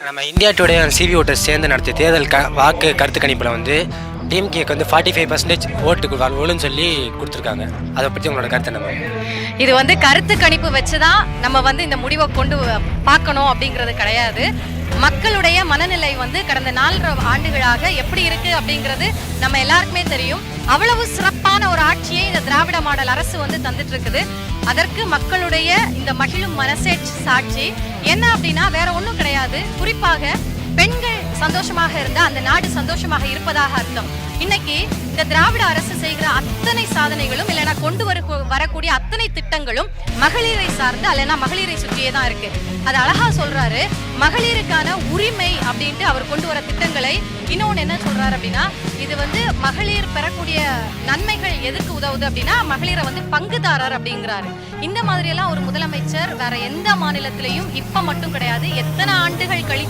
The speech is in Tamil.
நம்ம இந்தியா டுடே சிவி ஓட்டர்ஸ் சேர்ந்து நடத்திய தேர்தல் வாக்கு கருத்து கணிப்பில் வந்து டிஎம்கேக்கு வந்து 45% ஓட்டுக்கு விழுன்னு சொல்லி கொடுத்துருக்காங்க. அதை பற்றி உங்களோட கருத்து என்ன? இது வந்து கருத்து கணிப்பு வச்சுதான் நம்ம வந்து இந்த முடிவை கொண்டு பார்க்கணும் அப்படிங்கிறது கிடையாது. மக்களுடைய மனநிலை வந்து கடந்த 4 ஆண்டுகளாக எப்படி இருக்கு அப்படிங்கிறது நம்ம எல்லாருக்குமே தெரியும். அவ்வளவு சிறப்பான ஒரு ஆட்சியை இந்த திராவிட மாடல் அரசு வந்து தந்துட்டு இருக்குது. அதற்கு மக்களுடைய இந்த மகிழும் மனசே சாட்சி. என்ன அப்படின்னா வேற ஒன்றும் கிடையாது. குறிப்பாக பெண்கள் சந்தோஷமாக இருந்தா அந்த நாடு சந்தோஷமாக இருப்பதாக அர்த்தம். இன்னைக்கு இந்த திராவிட அரசு செய்கிற அத்தனை சாதனைகளும் இல்லைன்னா கொண்டு வரக்கூடிய அத்தனை திட்டங்களும் மகளிரை சார்ந்து அல்லனா மகளிரை சுற்றியே தான் இருக்கு. அது அழகா சொல்றாரு, மகளிருக்கான உரிமை அப்படின்ட்டு அவர் கொண்டு வர திட்டங்களை. இன்னொன்னு என்ன சொல்றாரு அப்படின்னா, இது வந்து மகளிர் பெறக்கூடிய நன்மைகள் எதுக்கு உதவுது அப்படின்னா மகளிரை வந்து பங்குதாரர் அப்படிங்கிறாரு. இந்த மாதிரி எல்லாம் ஒரு முதலமைச்சர் வேற எந்த மாநிலத்திலையும் இப்ப மட்டும் கிடையாது, எத்தனை ஆண்டுகள் கழித்து